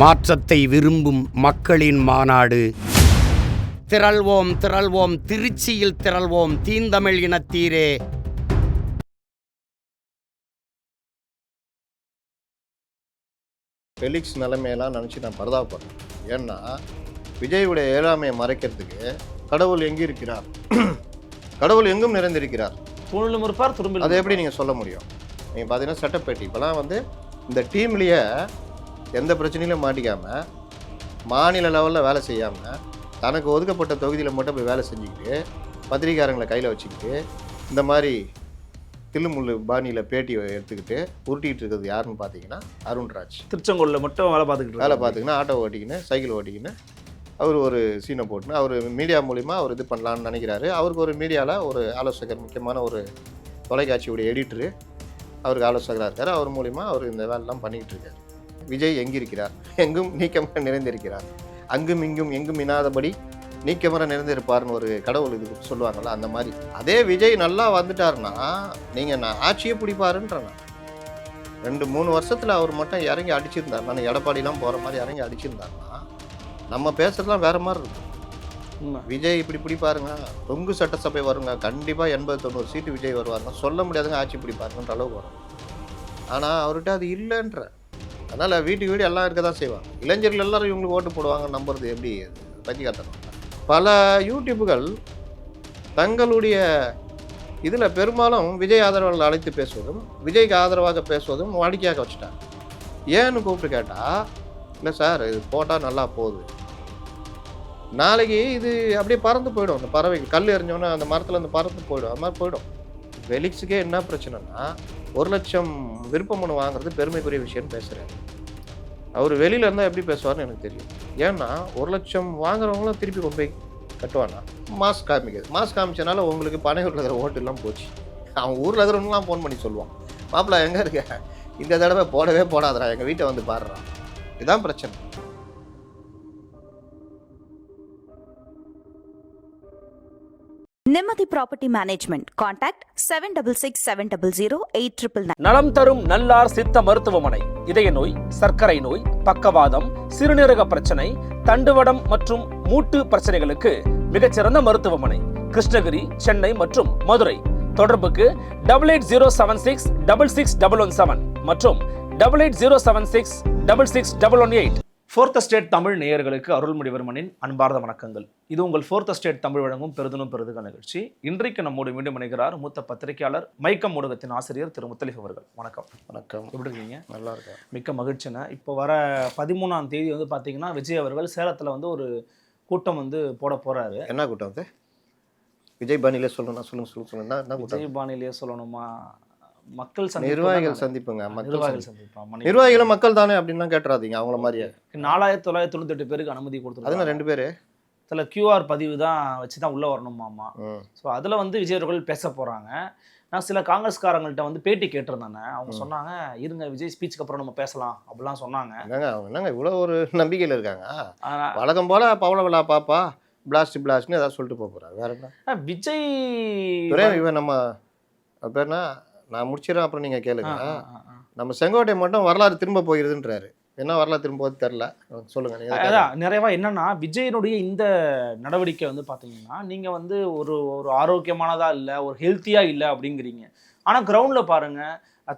மாற்றத்தை விரும்பும் மக்களின் மாநாடு. திரள்வோம் திரள்வோம், திருச்சியில் திரள்வோம், தீந்தமிழ் இனத்தீரே. ஃபெலிக்ஸ் நிலைமையெல்லாம் நினச்சி நான் பரிதாபப்படுறேன். ஏன்னா விஜயுடைய ஏழாமையை மறைக்கிறதுக்கு கடவுள் எங்கே இருக்கிறார், கடவுள் எங்கும் நிறைந்திருக்கிறார், அதை எப்படி நீங்கள் சொல்ல முடியும்? நீங்கள் பார்த்தீங்கன்னா செட்டப்பேட்டி இப்போலாம் இந்த டீம்லேயே எந்த பிரச்சனையிலும் மாட்டிக்காமல், மாநில லெவலில் வேலை செய்யாமல், தனக்கு ஒதுக்கப்பட்ட தொகுதியில் மட்டும் போய் வேலை செஞ்சுக்கிட்டு, பத்திரிக்காரங்களை கையில் வச்சுக்கிட்டு, இந்த மாதிரி தில்லுமுள்ளு பாணியில் பேட்டியை எடுத்துக்கிட்டு உருட்டிகிட்டு இருக்கிறது யாருன்னு பார்த்தீங்கன்னா அருண்ராஜ். திருச்செங்கோலில் மட்டும் வேலை பார்த்துக்கிங்கன்னா ஆட்டோ ஓட்டிக்கின்னு, சைக்கிள் ஓட்டிக்கின்னு அவர் ஒரு சீனை போட்டுன்னு அவர் மீடியா மூலிமா அவர் இது பண்ணலான்னு நினைக்கிறாரு. அவருக்கு ஒரு மீடியாவில் ஒரு ஆலோசகர், முக்கியமான ஒரு தொலைக்காட்சியுடைய எடிட்டரு அவருக்கு ஆலோசகராக இருக்கார். அவர் மூலிமா அவர் இந்த வேலைலாம் பண்ணிக்கிட்டு இருக்கார். விஜய் எங்கிருக்கிறார்? எங்கும் நீக்கமர நிறைந்திருக்கிறார். அங்கும் இங்கும் எங்கும் இனாதபடி நீக்கமர நிறைந்திருப்பார்னு ஒரு கடவுள் இது சொல்லுவாங்கள்ல, அந்த மாதிரி. அதே விஜய் நல்லா வந்துட்டாருன்னா நீங்கள் நான் ஆட்சியை பிடிப்பாருன்றேன். 2-3 வருஷத்தில் அவர் மட்டும் இறங்கி அடிச்சிருந்தார், நான் எடப்பாடிலாம் போகிற மாதிரி இறங்கி அடிச்சிருந்தாருன்னா நம்ம பேசுறதுலாம் வேறு மாதிரி இருக்கும். விஜய் இப்படி பிடிப்பாருங்க, தொங்கு சட்டசபை வருங்க, கண்டிப்பாக 80-90 சீட்டு விஜய் வருவாருங்க, சொல்ல முடியாதுங்க ஆட்சி பிடிப்பாருன்ற அளவுக்கு வரும். ஆனால் அவர்கிட்ட அது இல்லைன்ற. அதனால் வீட்டுக்கு வீடு எல்லாம் இருக்க தான் செய்வாங்க. இளைஞர்கள் எல்லாரும் இவங்களுக்கு ஓட்டு போடுவாங்க நம்புறது எப்படி பற்றி காட்டணும். பல யூடியூப்புகள் தங்களுடைய இதில் பெரும்பாலும் விஜய் ஆதரவாளர்கள் அழைத்து பேசுவதும் விஜய்க்கு ஆதரவாக பேசுவதும் வாடிக்கையாக வச்சுட்டாங்க. ஏன்னு கூப்பிட்டு கேட்டால், இல்லை சார் இது போட்டால் நல்லா போகுது, நாளைக்கு இது அப்படியே பறந்து போயிடும், அந்த பறவைகள் கல் எறிஞ்சோன்னா அந்த மரத்தில் அந்த பறந்து போயிடும், அது மாதிரி போயிடும். ஃபெலிக்ஸுக்கே என்ன பிரச்சனைனா 1 லட்சம் விருப்ப மனு வாங்குறது பெருமைக்குரிய விஷயம்னு பேசுகிறாரு. அவர் வெளியில் இருந்தால் எப்படி பேசுவார்னு எனக்கு தெரியும். ஏன்னா 1 லட்சம் வாங்குறவங்களும் திருப்பி கொண்டு போய் கட்டுவானா? மாஸ்க் காமிக்கிறது. மாஸ்க் காமிச்சனால உங்களுக்கு பனையூரில் இருக்கிற ஓட்டுலாம் போச்சு. அவன் ஊரில் இருக்கிறவங்களாம் ஃபோன் பண்ணி சொல்லுவான், மாப்பிள்ளை எங்கே இருக்க, இந்த தடவை போடவே போடாதரா, எங்கள் வீட்டை வந்து பாடுறான். இதுதான் பிரச்சனை. நிம்மதி ப்ராப்பர்ட்டி மேனேஜ்மெண்ட். கான்டாக்ட் 7667008999. நலம் தரும் நல்லார் சித்த மருத்துவமனை. இதய நோய், சர்க்கரை நோய், பக்கவாதம், சிறுநீரக பிரச்சனை, தண்டுவடம் மற்றும் மூட்டு பிரச்சனைகளுக்கு மிகச்சிறந்த மருத்துவமனை. கிருஷ்ணகிரி, சென்னை மற்றும் மதுரை. தொடர்புக்கு 8807666117 மற்றும் 8807666118. ஃபோர்த் ஸ்டேட் தமிழ் நேயர்களுக்கு அருள்மொழிவர்மனின் அன்பார்ந்த வணக்கங்கள். இது உங்கள் ஃபோர்த் ஸ்டேட் தமிழ் வழங்கும் பெருதனும் பெருதுக நிகழ்ச்சி. இன்றைக்கு நம்மோடு மீண்டும் இணைகிறார் மூத்த பத்திரிகையாளர், மைக்கம் ஊடகத்தின் ஆசிரியர் திரு முத்தலிஃப் அவர்கள். வணக்கம். வணக்கம். எப்படி இருக்கீங்க? நல்லா இருக்கேன். மிக்க மகிழ்ச்சினா. இப்போ வர 13ஆம் தேதி பார்த்தீங்கன்னா விஜய் அவர்கள் சேலத்தில் ஒரு கூட்டம் போட போறாரு. என்ன கூட்டம் அது? விஜய் பாணியிலே சொல்லணும்னா சொல்லுங்க. விஜய் பாணியிலே சொல்லணுமா? மக்கள் நிர்வாகிகள் சந்திப்புங்க. நிர்வாகிகளும் மக்கள் தானே அப்படின்னா கேட்டுறாதீங்க. அவங்கள மாதிரியே 4998 பேருக்கு அனுமதி கொடுத்துருக்காங்க. அதுல 2 பேரு சில QR பதிவு தான் வச்சுதான் உள்ள வரணுமாமா. ஸோ அதுல விஜய் அவர்கள் பேச போறாங்க. நான் சில காங்கிரஸ்காரங்கள்ட்ட பேட்டி கேட்டிருந்தானே, அவங்க சொன்னாங்க, இருங்க விஜய் ஸ்பீச்சுக்கு அப்புறம் நம்ம பேசலாம் அப்படிலாம் சொன்னாங்க. அவங்க என்னங்க இவ்வளவு ஒரு நம்பிக்கையில் இருக்காங்க? வழக்கம் போல பவள விழா பாப்பா பிளாஸ்ட்னு ஏதாவது சொல்லிட்டு போறாரு. வேற என்ன விஜய் இவன் நம்ம பேர்னா நான் முடிச்சிடறேன், அப்புறம் நீங்கள் கேளுங்க. நம்ம செங்கோட்டை மட்டும் வரலாறு திரும்ப போயிருதுன்றாரு. என்ன வரலாறு திரும்ப போது தெரில, சொல்லுங்க. அதான் நிறைவா என்னன்னா, விஜயனுடைய இந்த நடவடிக்கை பார்த்தீங்கன்னா, நீங்கள் ஒரு ஒரு ஆரோக்கியமானதா இல்லை, ஒரு ஹெல்த்தியா இல்லை அப்படிங்கிறீங்க. ஆனால் கிரவுண்டில் பாருங்க,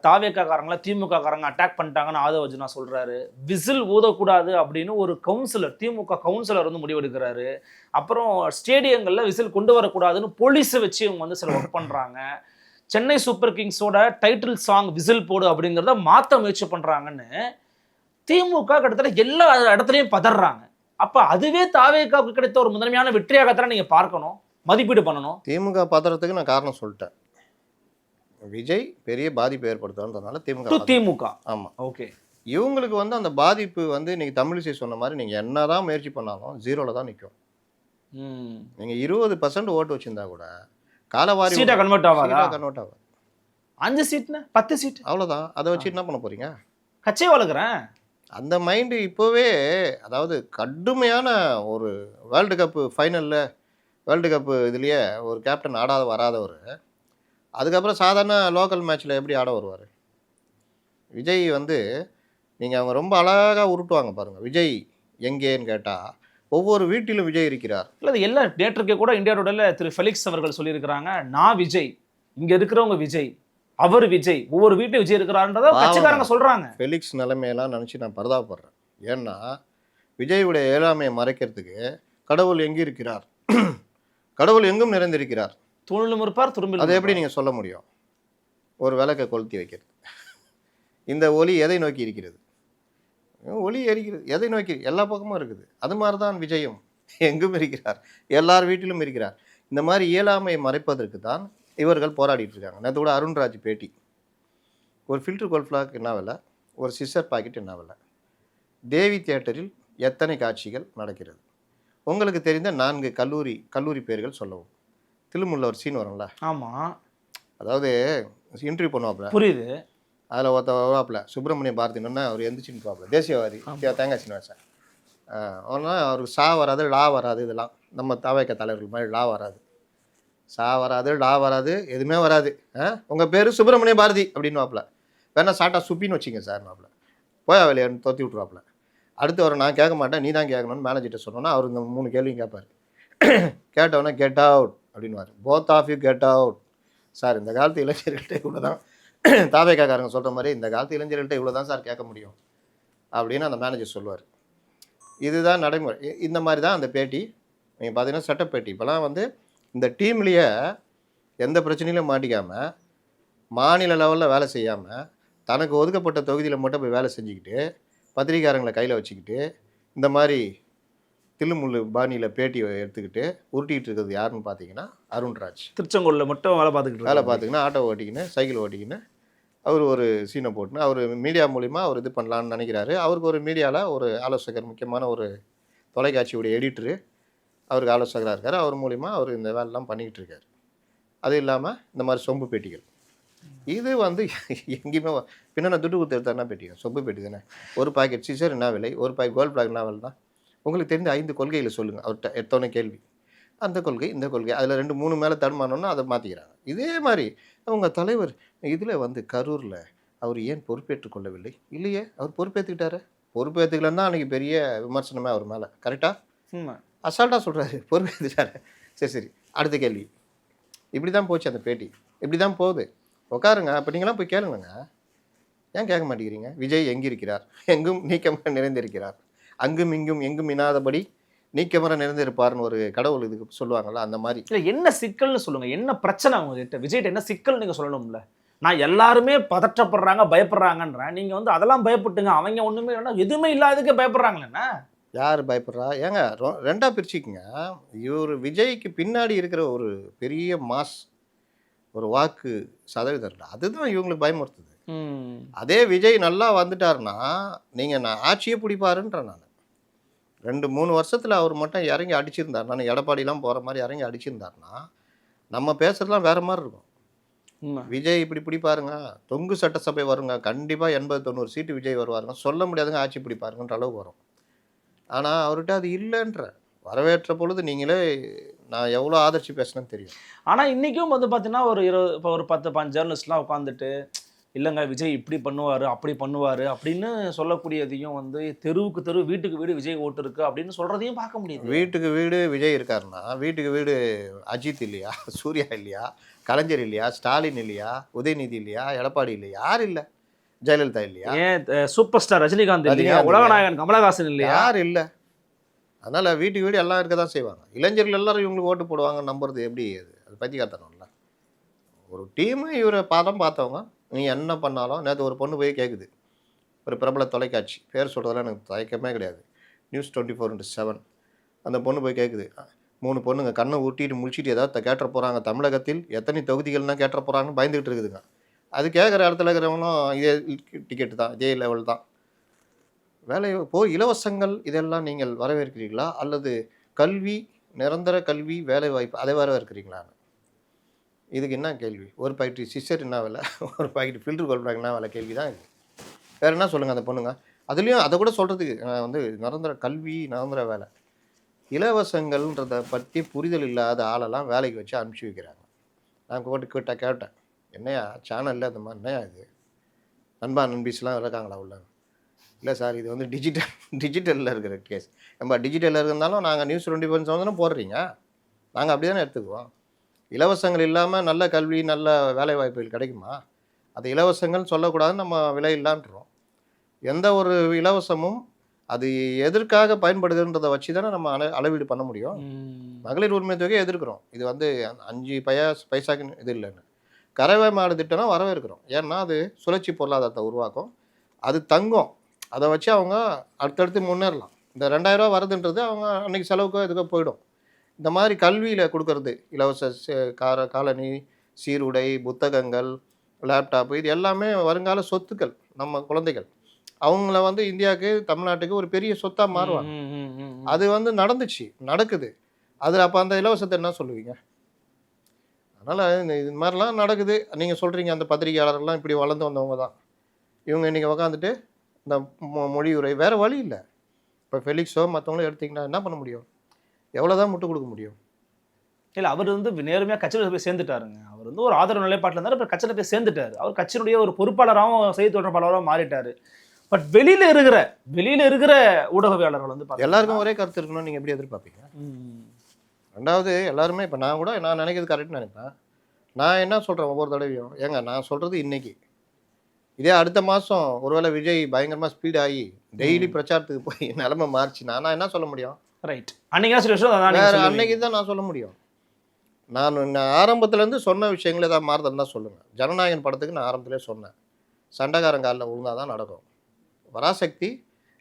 தாவேக்காரங்கள திமுக காரங்க அட்டாக் பண்ணிட்டாங்கன்னு ஆதவ அர்ஜுனா சொல்றாரு. விசில் ஊதக்கூடாது அப்படின்னு ஒரு கவுன்சிலர், திமுக கவுன்சிலர் முடிவெடுக்கிறாரு. அப்புறம் ஸ்டேடியங்களில் விசில் கொண்டு வரக்கூடாதுன்னு போலீஸை வச்சு இவங்க சில ஒர்க் பண்ணுறாங்க. சென்னை சூப்பர் கிங்ஸோட டைட்டில் சாங் விசில் போடு அப்படிங்கிறத மாற்ற முயற்சி பண்ணுறாங்கன்னு திமுக கிட்டத்தட்ட எல்லா இடத்துலையும் பதறாங்க. அப்போ அதுவே தாவேக்காவுக்கு கிடைத்த ஒரு முதன்மையான வெற்றியாகத்தான் நீங்கள் பார்க்கணும், மதிப்பீடு பண்ணணும். திமுக பதறதுக்கு நான் காரணம் சொல்லிட்டேன். விஜய் பெரிய பாதிப்பு ஏற்படுத்துறதுனால திமுக. ஆமாம், ஓகே. இவங்களுக்கு அந்த பாதிப்பு இன்னைக்கு தமிழிசை சொன்ன மாதிரி நீங்கள் என்னதான் முயற்சி பண்ணாலும் 0ல தான் நிற்கும். நீங்கள் 20% ஓட்டு வச்சிருந்தா கூட காலவாரி சீட்டா கன்வெர்ட் ஆகாது. 5 சீட்னா 10 சீட் அவ்வளோதான். அதை வச்சு என்ன பண்ண போறீங்க? கட்சியை வளர்க்குறேன் அந்த மைண்டு இப்போவே. அதாவது கடுமையான ஒரு வேர்ல்டு கப்பு ஃபைனலில், வேர்ல்டு கப்பு இதுலேயே ஒரு கேப்டன் வராதவர் அதுக்கப்புறம் சாதாரண லோக்கல் மேட்ச்சில் எப்படி ஆட வருவார்? விஜய் நீங்கள் அவங்க ரொம்ப அழகாக உருட்டுவாங்க பாருங்கள். விஜய் எங்கேன்னு கேட்டால் ஒவ்வொரு வீட்டிலும் விஜய் இருக்கிறார். இல்லை அது எல்லா டேட்டருக்கே கூட இந்தியாவோட திரு ஃபெலிக்ஸ் அவர்கள் சொல்லியிருக்கிறாங்க, நான் விஜய், இங்கே இருக்கிறவங்க விஜய், அவர் விஜய், ஒவ்வொரு வீட்லையும் விஜய் இருக்கிறான்றத கட்சிக்காரங்க சொல்கிறாங்க. ஃபெலிக்ஸ் நிலைமையெல்லாம் நினச்சி நான் பரிதாபப்படுறேன். ஏன்னா விஜயுடைய இயலாமையை மறைக்கிறதுக்கு கடவுள் எங்கே இருக்கிறார், கடவுள் எங்கும் நிறைந்திருக்கிறார், தூணிலும் இருப்பார் துரும்பிலும். அதை எப்படி நீங்கள் சொல்ல முடியும்? ஒரு விளக்கை கொளுத்தி வைக்கிறது, இந்த ஒளி எதை நோக்கி இருக்கிறது? ஒளி எரிக்கிறது, எதை நோக்கி? எல்லா பக்கமும் இருக்குது. அது மாதிரி தான் விஜயம் எங்கும் இருக்கிறார், எல்லார் வீட்டிலும் இருக்கிறார். இந்த மாதிரி இயலாமையை மறைப்பதற்கு தான் இவர்கள் போராடிட்டு இருக்காங்க. நேற்று கூட அருண்ராஜ் பேட்டி, ஒரு ஃபில்டர் கோல்ஃப்ளாக் என்ன விலை, ஒரு சிஸ்டர் பாக்கெட் என்ன விலை, தேவி தியேட்டரில் எத்தனை காட்சிகள் நடக்கிறது, உங்களுக்கு தெரிந்த 4 கல்லூரி பேர்கள் சொல்லவும். தில்லுமுள்ள ஒரு சீன் வரும்ல, ஆமாம், அதாவது இன்டர்வியூ பண்ணுவாப்புல, புரியுது, அதில் ஒருத்த வருவாப்புல சுப்பிரமணிய பாரதினா அவர் எந்திரிச்சின்னு பாப்புல, தேசியவாதி தேங்காய் சீனிவாசன். ஆனால் அவருக்கு சா வராது, லா வராது, இதெல்லாம் நம்ம தவைக்க தலைவர்கள் மாதிரி லா வராது, சா வராது, லா வராது, எதுவுமே வராது. உங்கள் பேர் சுப்பிரமணிய பாரதி அப்படின்னு வாப்புல, வேணா சாட்டா சுப்பின்னு வச்சிங்க சார் வாப்புல, போயா வெளியான்னு தோற்றி விட்ருவாப்புல. அடுத்து வர நான் கேட்க மாட்டேன், நீ தான் கேட்கணும்னு மேனேஜர்கிட்ட சொன்னோன்னா அவர் இந்த 3 கேள்வியும் கேட்பார். கேட்டவொன்னே கெட் அவுட் அப்படின்வார். Both of you get out. Sir இந்த காலத்து இளைஞர்கள்ட்ட இவ்வளோ தான், தாவேக்காரங்க சொல்கிற மாதிரி இந்த காலத்து இளைஞர்கள்ட்ட இவ்வளோ தான் சார் கேட்க முடியும் அப்படின்னு அந்த மேனேஜர் சொல்லுவார். இதுதான் நடைமுறை. இந்த மாதிரி தான் அந்த பேட்டி. நீங்கள் பார்த்தீங்கன்னா செட்டப் பேட்டி. இப்போலாம் வந்து இந்த டீம்லேயே எந்த பிரச்சனையிலும் மாட்டிக்காமல், மாநில லெவலில் வேலை செய்யாமல், தனக்கு ஒதுக்கப்பட்ட தொகுதியில் மட்டும் போய் வேலை செஞ்சுக்கிட்டு, பத்திரிக்காரங்களை கையில் வச்சுக்கிட்டு, இந்த மாதிரி தில்லுமுள்ளு பாணியில் பேட்டி எடுத்துக்கிட்டு உருட்டிகிட்டு இருக்கிறது யாருன்னு பார்த்தீங்கன்னா அருண்ராஜ். திருச்செங்கோலில் மட்டும் வேலை பார்த்துக்கின்னு ஆட்டோ ஓட்டிக்கின்னு, சைக்கிள் ஓட்டிக்கின்னு அவர் ஒரு சீனை போட்டுன்னு அவர் மீடியா மூலிமா அவர் இது பண்ணலான்னு நினைக்கிறாரு. அவருக்கு ஒரு மீடியாவில் ஒரு ஆலோசகர், முக்கியமான ஒரு தொலைக்காட்சியுடைய எடிட்டரு அவருக்கு ஆலோசகராக இருக்கார். அவர் மூலிமா அவர் இந்த வேலைலாம் பண்ணிக்கிட்டு இருக்கார். அது இல்லாமல் இந்த மாதிரி சொம்பு பேட்டிகள், இது வந்து எங்கேயுமே பின்னா துட்டு கொடுத்து எடுத்தாருன்னா பேட்டிங்க, சொம்பு பேட்டி தானே. ஒரு பாக்கெட் சீசர் என்ன விலை, ஒரு பாக்கெட் கோல்ட் பிளாக் என்ன விலை தான். உங்களுக்கு தெரிந்த 5 கொள்கையில் சொல்லுங்கள் அவர்கிட்ட எடுத்தோன்னே கேள்வி. அந்த கொள்கை, இந்த கொள்கை, அதில் 2-3 மேலே தடுமானோன்னா அதை மாற்றிக்கிறாங்க. இதே மாதிரி அவங்க தலைவர் இதில் வந்து கரூரில் அவர் ஏன் பொறுப்பேற்றுக் கொள்ளவில்லை? இல்லையே, அவர் பொறுப்பேற்றுக்கிட்டாரு. பொறுப்பேற்றுக்கலன்னா அன்றைக்கி பெரிய விமர்சனமே அவர் மேலே. கரெக்டாக அசால்ட்டாக சொல்கிறாரு, பொறுப்பேற்றுட்டாரு. சரி, அடுத்த கேள்வி. இப்படி தான் போச்சு அந்த பேட்டி, இப்படி தான் போகுது. உட்காருங்க, அப்போ நீங்களாம் போய் கேளுங்க. ஏன் கேட்க மாட்டேங்கிறீங்க? விஜய் எங்கே இருக்கிறார்? எங்கும் நீக்கமர நிறைந்திருக்கிறார், அங்கும் இங்கும் எங்கும் இனாதபடி நீக்கமர நிறைந்திருப்பார்னு ஒரு கடவுள் இதுக்கு சொல்லுவாங்கள்ல, அந்த மாதிரி. இல்லை, என்ன சிக்கல்னு சொல்லுங்கள், என்ன பிரச்சனை அவங்ககிட்ட, விஜய்கிட்ட என்ன சிக்கல் நீங்கள் சொல்லணும்ல. நான் எல்லாருமே பதற்றப்படுறாங்க, பயப்படுறாங்கன்றேன். நீங்கள் வந்து அதெல்லாம் பயப்பட்டுங்க, அவங்க ஒன்றுமே இல்லைன்னா எதுவுமே இல்லாததுக்கே பயப்படுறாங்களேண்ணா. யார் பயப்படுறா? ஏங்க ரெண்டாக பிரிச்சுக்குங்க. இவர் விஜய்க்கு பின்னாடி இருக்கிற ஒரு பெரிய மாஸ், ஒரு வாக்கு சதவீதம், அதுதான் இவங்களுக்கு பயமுறுத்துது. அதே விஜய் நல்லா வந்துட்டாருன்னா நீங்கள் நான் ஆட்சியே பிடிப்பாருன்றேன். நான் 2-3 வருஷத்தில் அவர் மட்டும் இறங்கி அடிச்சிருந்தார், நான் எடப்பாடிலாம் போகிற மாதிரி இறங்கி அடிச்சிருந்தாருன்னா நம்ம பேசுறதுலாம் வேறு மாதிரி இருக்கும். விஜய் இப்படி பிடிப்பாருங்க, தொங்கு சட்டசபை வருங்க, கண்டிப்பாக 80-90 சீட்டு விஜய் வருவாருங்க, சொல்ல முடியாதுங்க, ஆட்சி பிடிப்பாருங்கன்ற அளவுக்கு வரும். ஆனால் அவர்கிட்ட அது இல்லைன்ற வரவேற்ற பொழுது நீங்களே நான் எவ்வளோ ஆதரிச்சு பேசினேன்னு தெரியும். ஆனால் இன்றைக்கும் வந்து பார்த்தீங்கன்னா ஒரு 10-15 ஜேர்னலிஸ்ட்லாம் உட்காந்துட்டு இல்லைங்க விஜய் இப்படி பண்ணுவார், அப்படி பண்ணுவார் அப்படின்னு சொல்லக்கூடியதையும் வந்து தெருவுக்கு தெரு, வீட்டுக்கு வீடு விஜய் ஓட்டு இருக்குது அப்படின்னு சொல்கிறதையும் பார்க்க முடியுது. வீட்டுக்கு வீடு விஜய் இருக்காருன்னா வீட்டுக்கு வீடு அஜித் இல்லையா, சூர்யா இல்லையா, கலைஞர் இல்லையா, ஸ்டாலின் இல்லையா, உதயநிதி இல்லையா, எடப்பாடி இல்லையா, யார் இல்லை, ஜெயலலிதா இல்லையா, ஏன் சூப்பர் ஸ்டார் ரஜினிகாந்த் இல்லையா, உலகநாயகன் கமலஹாசன் இல்லையா, யார் இல்லை? அதனால் வீட்டுக்கு வீடு எல்லாம் இருக்க தான் செய்வாங்க. இளைஞர்கள் எல்லாரும் இவங்களுக்கு ஓட்டு போடுவாங்க நம்புறது எப்படி? அது பைத்தியக்காரத்தனம்ல. ஒரு டீமு இவரை படம் பார்த்தவங்க நீ என்ன பண்ணாலும். நேற்று ஒரு பொண்ணு போய் கேட்குது, ஒரு பிரபல தொலைக்காட்சி, பேர் சொல்கிறதெல்லாம் எனக்கு தயக்கமே கிடையாது, நியூஸ் 24/7. அந்த பொண்ணு போய் கேட்குது, 3 பொண்ணுங்க கண்ணை ஊட்டிட்டு முழிச்சிட்டு ஏதாவது கேட்ட போகிறாங்க, தமிழகத்தில் எத்தனை தொகுதிகள்னா கேட்ட போகிறாங்கன்னு பயந்துக்கிட்டு இருக்குதுங்க. அது கேட்குற இடத்துல இருக்கிறவங்களும் இதே டிக்கெட்டு தான், இதே லெவல் தான். வேலை இலவசங்கள் இதெல்லாம் நீங்கள் வரவேற்கிறீங்களா, அல்லது கல்வி, நிரந்தர கல்வி, வேலை வாய்ப்பு அதை வரவேற்கிறீங்களான்னு? இதுக்கு என்ன கேள்வி? ஒரு பாக்கெட் சிஸ்டர் என்ன விலை, ஒரு பாக்கெட் ஃபில்டர் கோல்ட் என்ன விலை, கேள்வி தான் இது. வேறு என்ன சொல்லுங்கள் அந்த பொண்ணுங்க? அதுலேயும் அதை கூட சொல்கிறதுக்கு வந்து நிரந்தர கல்வி, நிரந்தர வேலை, இலவசங்கள்ன்றதை பற்றி புரிதல் இல்லாத ஆளெல்லாம் வேலைக்கு வச்சு அனுப்பிச்சி வைக்கிறாங்க. நான் கேட்டேன், என்னையா சேனலில் அந்த மாதிரி என்னையா இது, நண்பா நண்பீஸ்லாம் இருக்காங்களா உள்ள? இல்லை சார் இது வந்து டிஜிட்டலில் இருக்கிற கேஸ். நம்ம டிஜிட்டலில் இருந்தாலும் நாங்கள் நியூஸ் 24 போடுறீங்க, நாங்கள் அப்படி தானே எடுத்துக்குவோம். இலவசங்கள் இல்லாமல் நல்ல கல்வி நல்ல வேலை வாய்ப்புகள் கிடைக்குமா? அது இலவசங்கள் சொல்லக்கூடாதுன்னு நம்ம விலை இல்லான்றோம். எந்த ஒரு இலவசமும் அது எதற்காக பயன்படுதுன்றதை வச்சு தானே நம்ம அளவீடு பண்ண முடியும். மகளிர் உரிமை தொகையை எதிர்க்கிறோம். இது வந்து 5 பைசாக்கு இது இல்லைன்னு. கறவை மாடு திட்டம்னா வரவேற்கிறோம். ஏன்னா அது சுழற்சி பொருளாதாரத்தை உருவாக்கும், அது தங்கும், அதை வச்சு அவங்க அடுத்தடுத்து முன்னேறலாம். இந்த 2000 ரூபா வருதுன்றது அவங்க அன்றைக்கி செலவுக்கோ இதுக்கோ போயிடும். இந்த மாதிரி கல்வியில் கொடுக்கறது இலவச காலனி, சீருடை, புத்தகங்கள், லேப்டாப்பு, இது எல்லாமே வருங்கால சொத்துக்கள். நம்ம குழந்தைகள் அவங்கள வந்து இந்தியாவுக்கு தமிழ்நாட்டுக்கு ஒரு பெரிய சொத்தாக மாறுவாங்க. அது வந்து நடந்துச்சு, நடக்குது. அதில் அப்போ அந்த இலவசத்தை என்ன சொல்லுவீங்க? அதனால் இது மாதிரிலாம் நடக்குது. நீங்கள் சொல்கிறீங்க அந்த பத்திரிகையாளர்கள்லாம் இப்படி வளர்ந்து வந்தவங்க தான். இவங்க இன்றைக்கி உக்காந்துட்டு இந்த மொழியுரை வேறு வழி இல்லை. இப்போ ஃபெலிக்ஸோ மற்றவங்களும் எடுத்திங்கன்னா என்ன பண்ண முடியும்? எவ்வளோ தான் முட்டு கொடுக்க முடியும்? இல்லை, அவர் வந்து நேர்மையாக கட்சியில் போய் சேர்ந்துட்டாருங்க. அவர் வந்து ஒரு ஆதரவு நிலைப்பாட்டில் இருந்தார், இப்போ கட்சியில் போய் சேர்ந்துட்டார். அவர் கட்சியினுடைய ஒரு பொறுப்பாளராகவும் செய்தி தொடர்பாளராகவும் மாறிட்டார். பட் வெளியில் இருக்கிற ஊடகவியாளர்கள் வந்து எல்லாருக்கும் ஒரே கருத்து இருக்கணும்னு நீங்கள் எப்படி எதிர்பார்ப்பீங்க? ரெண்டாவது எல்லாருமே இப்போ நான் நினைக்கிறது கரெக்டுன்னு நினைப்பேன். நான் என்ன சொல்கிறேன் ஒவ்வொரு தடவையும், ஏங்க நான் சொல்கிறது இன்றைக்கி, இதே அடுத்த மாதம் ஒருவேளை விஜய் பயங்கரமாக ஸ்பீட் ஆகி டெய்லி பிரச்சாரத்துக்கு போய் நிலமை மாறிச்சுன்னா நான் என்ன சொல்ல முடியும்? ரைட், அன்னைக்கு தான் நான் சொல்ல முடியும். நான் ஆரம்பத்துலேருந்து சொன்ன விஷயங்கள் ஏதாவது மாறுதுன்னு தான் சொல்லுங்கள். ஜனநாயகன் படத்துக்கு நான் ஆரம்பத்திலே சொன்னேன், சண்டைக்காரன் காலில் ஒழுங்காக தான் நடக்கும். வராசக்தி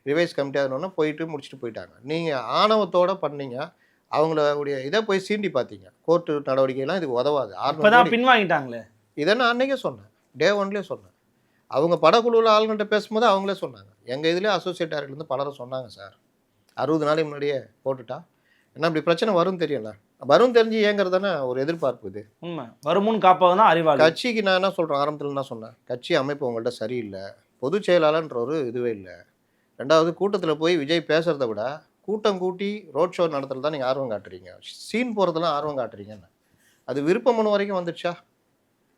ரிவைஸ் கமிட்டி ஆகணுன்னு போயிட்டு முடிச்சுட்டு போயிட்டாங்க. நீங்கள் ஆணவத்தோடு பண்ணீங்க, அவங்களுடைய இதை போய் சீண்டி பார்த்தீங்க. கோர்ட்டு நடவடிக்கைலாம் இதுக்கு உதவாது. பின்வாங்கிட்டாங்களே. இதை நான் அன்றைக்கே சொன்னேன், டே 1லேயே சொன்னேன். அவங்க படக்குழுவில் ஆளுங்கள்ட்ட பேசும்போது அவங்களே சொன்னாங்க. எங்கள் இதுலேயே அசோசியேட் டைரக்டர்லேருந்து பலரும் சொன்னாங்க, சார் 60 நாளைக்கு முன்னாடியே போட்டுட்டா என்ன இப்படி பிரச்சனை வரும்னு தெரியல. வரும் தெரிஞ்சு ஏங்கிறது தானே ஒரு எதிர்பார்ப்பு. இது உண்மை. வருமுன் காப்பவன் தான் அறிவாளி. கட்சிக்கு நான் என்ன சொல்கிறேன், ஆரம்பத்தில் என்ன சொன்னேன், கட்சி அமைப்பு உங்கள்கிட்ட சரியில்லை, பொதுச் செயலாளர்ன்ற ஒரு இதுவே இல்லை. ரெண்டாவது கூட்டத்தில் போய் விஜய் பேசுகிறத விட கூட்டம் கூட்டி ரோட் ஷோ நடத்துறது தான் நீங்கள் ஆர்வம் காட்டுறீங்க, சீன் போகிறதுலாம் ஆர்வம் காட்டுறீங்கன்னு. அது விருப்ப மனு வரைக்கும் வந்துடுச்சா?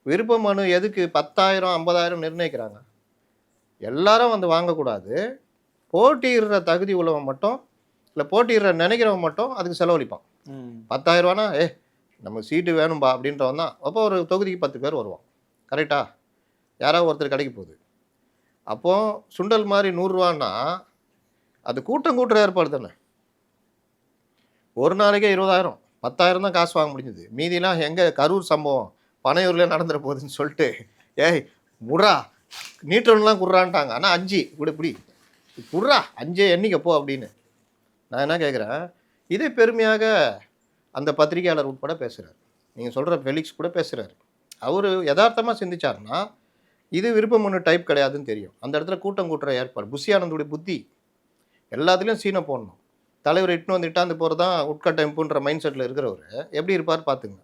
விருப்ப மனு எதுக்கு 10,000 50,000 நிர்ணயிக்கிறாங்க? எல்லாரும் வந்து வாங்கக்கூடாது. போட்டியிடுற தகுதி உள்ளவன் மட்டும், இல்லை போட்டியிடுற நினைக்கிறவன் மட்டும் அதுக்கு செலவழிப்பான். 10,000 ரூபானா நம்ம சீட்டு வேணும்பா அப்படின்றவன் தான். அப்போ ஒரு தொகுதிக்கு 10 பேர் வருவான். கரெக்டாக? யாராவது ஒருத்தர் கிடைக்க போகுது. அப்போது சுண்டல் மாதிரி 100 ரூபான்னா அது கூட்டம் கூட்டுற ஏற்பாடு தானே. ஒரு நாளைக்கே 20,000 10,000 தான் காசு வாங்க முடிஞ்சுது. மீதிலாம் எங்கே கரூர் சம்பவம் பனையூரில் நடந்துட போகுதுன்னு சொல்லிட்டு முட்ரா நீட்டோன்லாம் குடுறான்ட்டாங்க. ஆனால் 5 இப்படி குட்றா 5 எண்ணிக்கப்போ அப்படின்னு. நான் என்ன கேட்குறேன், இதே பெருமையாக அந்த பத்திரிகையாளர் உட்பட பேசுகிறார். நீங்கள் சொல்கிற ஃபெலிக்ஸ் கூட பேசுகிறார். அவர் யதார்த்தமாக சிந்திச்சாருன்னா இது விருப்ப மனு டைப் கிடையாதுன்னு தெரியும். அந்த இடத்துல கூட்டம் கூட்டுற ஏற்பாடு. புஷியானந்துடைய புத்தி எல்லாத்துலேயும் சீனை போடணும். தலைவர் இட்டுன்னு வந்து இட்டாந்து போகிறது தான் உட்கட்டமைப்புன்ற மைண்ட் செட்டில் இருக்கிறவர் எப்படி இருப்பார் பார்த்துங்க.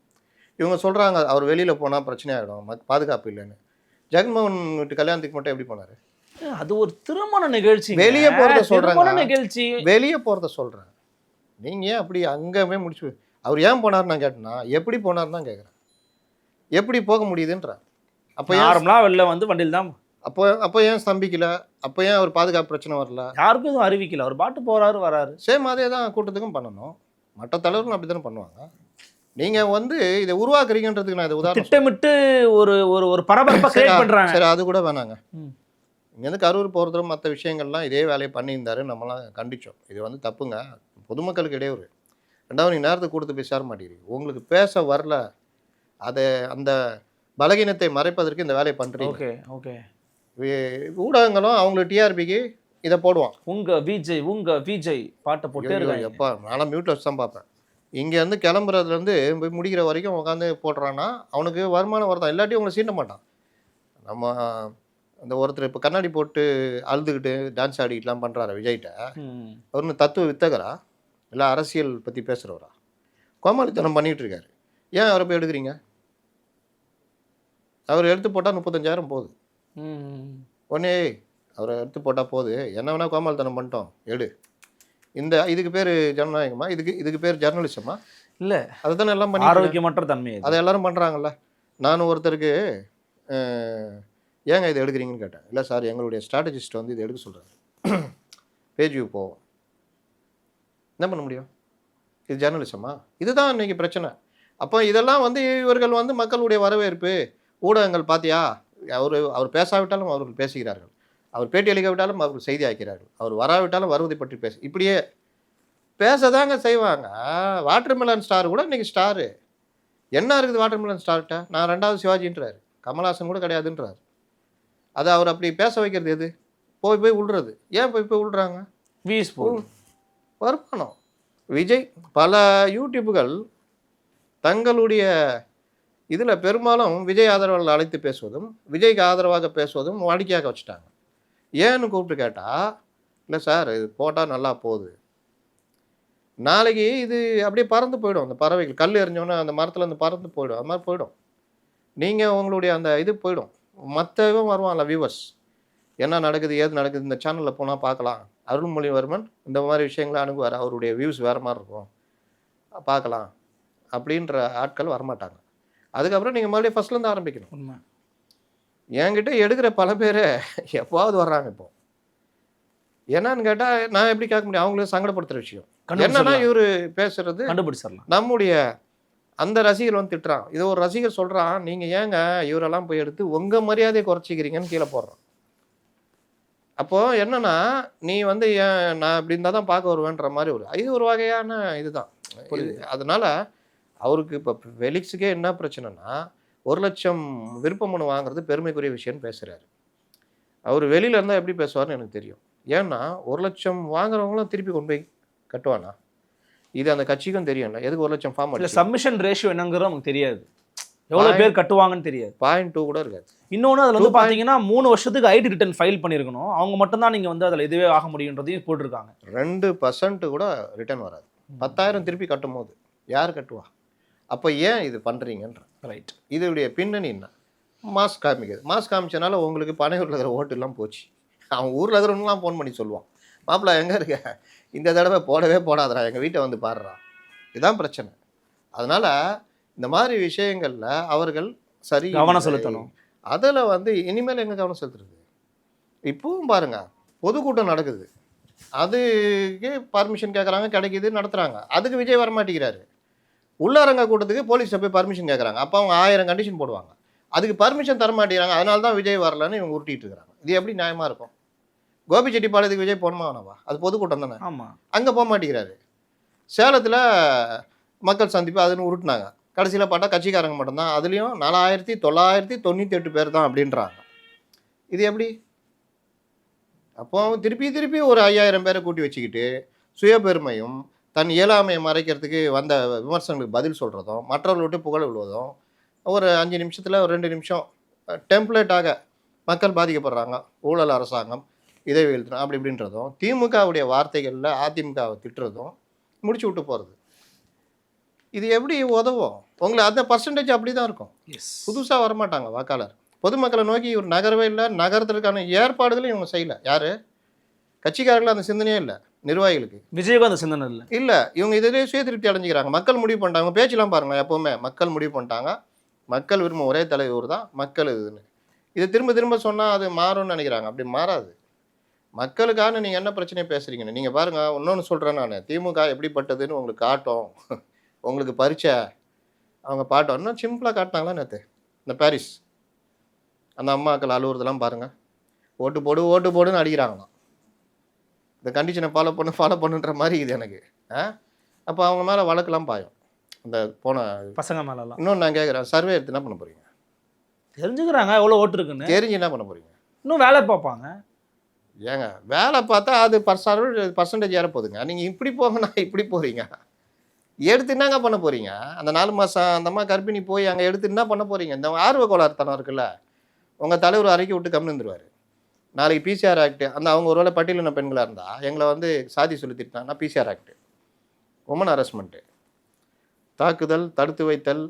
இவங்க சொல்கிறாங்க அவர் வெளியில் போனால் பிரச்சனை ஆகிடும், பாதுகாப்பு இல்லைன்னு. ஜெகன்மோகன் வீட்டு கல்யாணத்துக்கு மட்டும் எப்படி போனார்? அது ஒரு திருமண நிகழ்ச்சி. வெளியே போகிறத சொல்கிறாங்க, நிகழ்ச்சி வெளியே போகிறத சொல்கிறேன். நீங்கள் ஏன் அப்படி அங்கேவே முடிச்சு அவர் ஏன் போனார் நான் கேட்டேன்னா எப்படி போனார் தான் கேட்குறேன். எப்படி போக முடியுதுன்ற அப்போ நார்மலாக வெளில வந்து வண்டியில் தான். அப்போ ஏன் ஸ்தம்பிக்கல? அப்போ ஏன் அவர் பாதுகாப்பு பிரச்சனை வரல? யாருக்கும் எதுவும் அறிவிக்கல. அவர் பாட்டு போகிறாரு வராரு. சேம் அதே தான் கூட்டத்துக்கும் பண்ணணும். மற்ற தலைவர்களும் அப்படி தானே பண்ணுவாங்க. நீங்கள் வந்து இதை உருவாக்குறீங்கன்றதுக்கு நான் இதை உதாரணம் திட்டமிட்டு ஒரு ஒரு பரபரப்பை கிரியேட் பண்ணுறாங்க. சரி, அது கூட வேணாங்க. இங்கேருந்து கரூர் போகிறதும் மற்ற விஷயங்கள்லாம் இதே வேலையை பண்ணியிருந்தாரு, நம்மளாம் கண்டித்தோம். இது வந்து தப்புங்க, பொதுமக்களுக்கு இடையூறு. ரெண்டாவது நீங்கள் நேரத்துக்கு கொடுத்து பேச மாட்டேங்கிறீங்க. உங்களுக்கு பேச வரல, அதை அந்த பலகீனத்தை மறைப்பதற்கு இந்த வேலையை பண்ணுறீங்க. Okay okay. ஊடகங்களும் அவங்களுக்கு டிஆர்பிக்கு இதை போடுவான். உங்கள் விஜய் பாட்டை போட்டு எப்பா நானும் மியூட்டில் வச்சு தான் பார்ப்பேன். இங்கேருந்து கிளம்புறதுலேருந்து போய் முடிக்கிற வரைக்கும் உட்காந்து போடுறான்னா அவனுக்கு வருமானம் வரதான். இல்லாட்டி உங்களை சீண்ட மாட்டான். நம்ம அந்த ஒருத்தர் இப்போ கண்ணாடி போட்டு அழுதுகிட்டு டான்ஸ் ஆடிக்கிட்டுலாம் பண்ணுறாரு விஜய்கிட்ட. அவரு தத்துவ வித்தகரா இல்லை அரசியல் பற்றி பேசுகிறவரா? கோமாளித்தனம் பண்ணிகிட்டு இருக்காரு. ஏன் அவரை போய் எடுக்கிறீங்க? அவர் எடுத்து போட்டால் 35,000 போகுது. ஒன்னே அவரை எடுத்து போட்டால் போகுது, என்ன வேணால் கோமாளித்தனம் பண்ணிட்டோம் எடு. இதுக்கு பேர் ஜனநாயகமா? இதுக்கு பேர் ஜர்னலிசமா? இல்லை, அதை தானே எல்லாம் பண்ணி ஆரோக்கியமற்ற தன்மை அதை எல்லாரும் பண்ணுறாங்கல்ல. நானும் ஒருத்தருக்கு ஏங்க இதை எடுக்கிறீங்கன்னு கேட்டேன். இல்லை சார், எங்களுடைய ஸ்ட்ராட்டஜிஸ்ட் வந்து இதை எடுக்க சொல்கிறாரு. பேஜ் வியூ போகும். என்ன பண்ண முடியும்? இது ஜேர்னலிசமா? இதுதான் இன்னைக்கு பிரச்சனை. அப்போ இதெல்லாம் வந்து இவர்கள் வந்து மக்களுடைய வரவேற்பு ஊடகங்கள் பார்த்தியா, அவர் பேசாவிட்டாலும் அவர்கள் பேசுகிறார்கள், அவர் பேட்டி அளிக்காவிட்டாலும் அவர்கள் செய்தி ஆக்கிறார்கள், அவர் வராவிட்டாலும் வருவதை பற்றி இப்படியே பேசதாங்க செய்வாங்க. வாட்டர்மெலன் ஸ்டார் கூட இன்னைக்கு ஸ்டாரு. என்ன இருக்குது வாட்டர்மெலன் ஸ்டார்கிட்ட? நான் 2வது சிவாஜின்றார், கமல்ஹாசன் கூட கிடையாதுன்றார். அதை அவர் அப்படி பேச வைக்கிறது எது? போய் விழுறது. ஏன் போய் விழுறாங்க? வருமானம். விஜய் பல யூடியூப்புகள் தங்களுடைய இதில் பெரும்பாலும் விஜய் ஆதரவாளர்கள் அழைத்து பேசுவதும் விஜய்க்கு ஆதரவாக பேசுவதும் வாடிக்கையாக வச்சுட்டாங்க. ஏன்னு கூப்பிட்டு கேட்டால், இல்லை சார் இது போட்டால் நல்லா போகுது, நாளைக்கு இது அப்படியே பறந்து போயிடும். அந்த பறவைகள் கல் எறிஞ்சோன்னா அந்த மரத்தில் அந்த பறந்து போயிடும். அது மாதிரி போயிடும். நீங்கள் உங்களுடைய அந்த இது போயிடும். மற்றவன் வருவான்ல வியூவர்ஸ், என்ன நடக்குது ஏது நடக்குது இந்த சேனலில் போனால் பார்க்கலாம், அருள்மொழிவர்மன் இந்த மாதிரி விஷயங்களை அணுகுவார், அவருடைய வியூஸ் வேறு மாதிரி இருக்கும், பார்க்கலாம் அப்படின்ற ஆட்கள் வரமாட்டாங்க. அதுக்கப்புறம் நீங்கள் மறுபடியும் ஃபஸ்ட்லேருந்து ஆரம்பிக்கணும். உண்மை. என்கிட்ட எடுக்கிற பல பேர் எப்போவாவது வர்றாங்க. இப்போ என்னன்னு கேட்டால் நான் எப்படி கேட்க முடியும்? அவங்களே சங்கடப்படுத்துகிற விஷயம் என்னன்னா, இவர் பேசுறது கண்டுபிடிச்சிடலாம். நம்முடைய அந்த ரசிகர் வந்து திட்டுறான். இது ஒரு ரசிகர் சொல்கிறான், நீங்கள் ஏங்க இவரெல்லாம் போய் எடுத்து உங்கள் மரியாதையை குறைச்சிக்கிறீங்கன்னு கீழே போடுறான். அப்போது என்னன்னா, நீ வந்து ஏன் நான் இப்படி இருந்தால் தான் பார்க்க வருவேன்ற மாதிரி இது ஒரு வகையான இதுதான். அதனால அவருக்கு இப்போ ஃபெலிக்ஸுக்கே என்ன பிரச்சனைனா, 1 லட்சம் விருப்ப மனு வாங்குறது பெருமைக்குரிய விஷயம்னு பேசுகிறாரு. அவர் வெளியில் இருந்தால் எப்படி பேசுவார்னு எனக்கு தெரியும். ஏன்னா 1 லட்சம் வாங்குறவங்களும் திருப்பி கொண்டு போய் கட்டுவானா? இது அந்த கட்சிக்கும் தெரியும்ல, எதுக்கு 1 லட்சம் ஃபார்ம் இல்லை, சப்மிஷன் ரேஷியோ என்னங்கிறது நமக்கு தெரியாது, எவ்வளோ பேர் கட்டுவாங்கன்னு தெரியாது. 0.2 கூட இருக்காது. இன்னொன்று அதில் வந்து பார்த்தீங்கன்னா 3 வருஷத்துக்கு ஐடி ரிட்டர்ன் ஃபைல் பண்ணியிருக்கணும், அவங்க மட்டும்தான் நீங்கள் வந்து அதில் இதுவே ஆக முடியுன்றதையும் போட்டிருக்காங்க. 2% கூட ரிட்டர்ன் வராது. 10,000 திருப்பி கட்டும் போது யார் கட்டுவா? அப்போ ஏன் இது பண்ணுறீங்கன்ற ரைட். இதோடைய பின்னணி என்ன? மாஸ்க் காமிக்கிறது. மாஸ்க் காமிச்சனால உங்களுக்கு பனையூரில் இருக்கிற ஓட்டுலாம் போச்சு. அவன் ஊரில் இருக்கிறவங்களாம் ஃபோன் பண்ணி சொல்லுவான், மாப்பிள்ளை எங்கே இருக்க, இந்த தடவை போடவே போடாதரா, எங்கள் வீட்டை வந்து பாடுறா. இதுதான் பிரச்சனை. அதனால் இந்த மாதிரி விஷயங்களில் அவர்கள் சரி கவனம் செலுத்தணும். அதில் வந்து இனிமேல் எங்கே கவனம் செலுத்துறது? இப்பவும் பாருங்கள், பொதுக்கூட்டம் நடக்குது, அதுக்கு பர்மிஷன் கேட்குறாங்க, கிடைக்கிது, நடத்துகிறாங்க. அதுக்கு விஜய் வரமாட்டேங்கிறாரு. உள்ளரங்க கூட்டத்துக்கு போலீஸை போய் பர்மிஷன் கேட்குறாங்க. அப்போ அவங்க 1000 கண்டிஷன் போடுவாங்க. அதுக்கு பர்மிஷன் தர மாட்டேங்கிறாங்க. அதனால தான் விஜய் வரலன்னு இவங்க உருட்டிகிட்டு இருக்கிறாங்க. இது எப்படி நியாயமாக இருக்கும்? கோபிச்செட்டிப்பாளையத்துக்கு விஜய் போகணுமா வேணாவா? அது பொதுக்கூட்டம் தானே. ஆமாம். அங்கே போக மாட்டேங்கிறாரு. சேலத்தில் மக்கள் சந்திப்பு அதுன்னு உருட்டினாங்க. கடைசியில் பார்த்தா கட்சிக்காரங்க மட்டும்தான், அதுலேயும் 4998 பேர் தான் அப்படின்றாங்க. இது எப்படி? அப்போ திருப்பி ஒரு 5000 பேரை கூட்டி வச்சுக்கிட்டு சுயபெருமையும் தன் இயலாமையை மறைக்கிறதுக்கு வந்த விமர்சனங்களுக்கு பதில் சொல்கிறதும் மற்றவர்கள் விட்டு புகழ் விழுவதும் ஒரு 5 நிமிஷத்தில் ஒரு 2 நிமிஷம் டெம்ப்ளேட்டாக மக்கள் பாதிக்கப்படுறாங்க, ஊழல் அரசாங்கம் இதை வீழ்த்தணும் அப்படி இப்படின்றதும் திமுகவுடைய வார்த்தைகளில் அதிமுகவை திட்டுறதும் முடிச்சு விட்டு போகிறது. இது எப்படி உதவும்? உங்களை அந்த பர்சன்டேஜ் அப்படி தான் இருக்கும். புதுசாக வரமாட்டாங்க வாக்காளர். பொதுமக்களை நோக்கி இவர் நகரவே இல்லை, நகரத்திற்கான ஏற்பாடுகளும் இவங்க செய்யலை. யார்? கட்சிக்காரர்களும் அந்த சிந்தனையே இல்லை. நிர்வாகிகளுக்கு விஜயகாந்த் அந்த சிந்தனை இல்லை. இவங்க இதிலே சுய திருப்தி அடைஞ்சிக்கிறாங்க. மக்கள் முடிவு பண்ணிட்டாங்க. பேச்செல்லாம் பாருங்கள், எப்போவுமே மக்கள் முடிவு பண்ணிட்டாங்க, மக்கள் விரும்பும் ஒரே தலைவர் தான் மக்கள் இதுன்னு. இதை திரும்ப சொன்னால் அது மாறும்னு நினைக்கிறாங்க. அப்படி மாறாது. மக்களுக்கான நீங்கள் என்ன பிரச்சனையை பேசுகிறீங்கன்னு நீங்கள் பாருங்கள். இன்னொன்று சொல்கிறேன் நான், திமுக எப்படிப்பட்டதுன்னு உங்களுக்கு காட்டும், உங்களுக்கு பரிச்சை அவங்க பாட்டம். இன்னும் சிம்பிளாக காட்டினாங்களா நேற்று இந்த பாரிஸ் அந்த அம்மாக்கள் அழுவுறதெல்லாம் பாருங்கள். ஓட்டு போடுன்னு அடிக்கிறாங்களாம். இந்த கண்டிஷனை ஃபாலோ பண்ணுன்ற மாதிரி இது எனக்கு. அப்போ அவங்க மேலே வழக்கெல்லாம் பாயும் அந்த போன பசங்க மேலெல்லாம். இன்னொன்று நான் கேட்குறேன், சர்வே எடுத்து என்ன பண்ண போகிறீங்க? தெரிஞ்சுக்கிறாங்க எவ்வளோ ஓட்டு இருக்குன்னு, தெரிஞ்சு என்ன பண்ண போகிறீங்க? இன்னும் வேலை பார்ப்பாங்க. ஏங்க வேலை பார்த்தா அது பர்சன்டேஜ் ஏற போகுதுங்க. நீங்கள் இப்படி போங்கன்னா இப்படி போகிறீங்க, எடுத்து என்னங்க பண்ண போகிறீங்க? அந்த 4 மாதம் அந்த அம்மா கர்ப்பிணி போய் அங்கே எடுத்து என்ன பண்ண போகிறீங்க? இந்த ஆர்வ கோளாறுத்தனம் இருக்குல்ல, உங்கள் தலைவர் அறிக்கை விட்டு கம்மி இருந்துருவார். நாளைக்கு பிசிஆர் ஆக்ட், அந்த அவங்க ஒருவேளை பட்டியலின பெண்களாக இருந்தால் எங்களை வந்து சாதி சொல்லி திட்டாங்கன்னா பிசிஆர் ஆக்ட், உமன் ஹராஸ்மெண்ட்டு, தாக்குதல், தடுத்து வைத்தல்,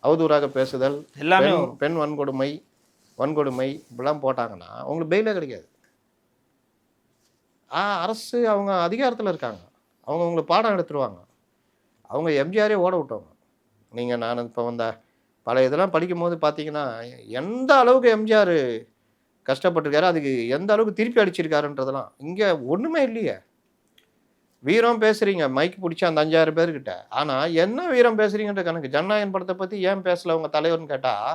அவதூறாக பேசுதல், எல்லாமே பெண் வன்கொடுமை இப்படிலாம் போட்டாங்கன்னா உங்களுக்கு பெயிலே கிடைக்காது. அரசு அவங்க அதிகாரத்தில் இருக்காங்க, அவங்க உங்களை பாடம் எடுத்துருவாங்க. அவங்க எம்ஜிஆரே ஓட விட்டவங்க. நான் இப்போ வந்த பல இதெல்லாம் படிக்கும் போது பார்த்தீங்கன்னா எந்த அளவுக்கு எம்ஜிஆர் கஷ்டப்பட்டிருக்காரு. அதுக்கு எந்த அளவுக்கு திருப்பி அடிச்சிருக்காருன்றதெல்லாம் இங்கே ஒன்றுமே இல்லையே. வீரம் பேசுறீங்க மைக் பிடிச்சா அந்த 5000 பேர்கிட்ட. ஆனால் என்ன வீரம் பேசுறீங்கன்ற கணக்கு. ஜனநாயகன் படத்தை பற்றி ஏன் பேசல உங்கள் தலைவர்னு கேட்டால்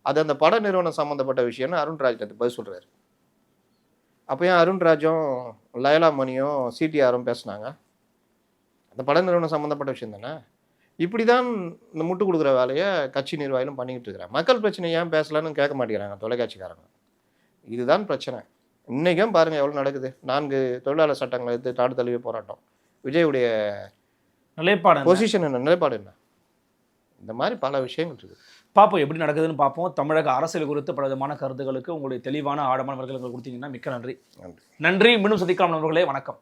அது அந்த பட நிறுவனம் சம்மந்தப்பட்ட விஷயம்னு அருண்ராஜ் அது பதில் சொல்கிறாரு. அப்போ ஏன் அருண்ராஜும் லயலா மணியும் சிடிஆரும் பேசுனாங்க? அந்த பட நிறுவனம் சம்மந்தப்பட்ட விஷயம் தானே. இப்படி தான் இந்த முட்டு கொடுக்குற வேலையை கட்சி நிர்வாகிகளும் பண்ணிக்கிட்டு இருக்கிறாங்க. மக்கள் பிரச்சனை ஏன் பேசலான்னு கேட்க மாட்டேங்கிறாங்க தொலைக்காட்சிக்காரங்க. இதுதான் பிரச்சனை. இன்றைக்கும் பாருங்கள் எவ்வளோ நடக்குது. 4 தொழிலாளர் சட்டங்களை எடுத்து நாடு தழுவிய போராட்டம். விஜயுடைய நிலைப்பாடு பொசிஷன் என்ன, நிலைப்பாடு என்ன, இந்த மாதிரி பல விஷயங்கள் இருக்குது. பார்ப்போம் எப்படி நடக்குதுன்னு பார்ப்போம். தமிழக அரசியல் குறித்து பல விதமான கருத்துக்களுக்கு உங்களுடைய தெளிவான ஆழமான விளக்கங்கள் கொடுத்தீங்கன்னா மிக்க நன்றி. நன்றி. மீண்டும் சந்திக்கலாம் நண்பர்களே. வணக்கம்.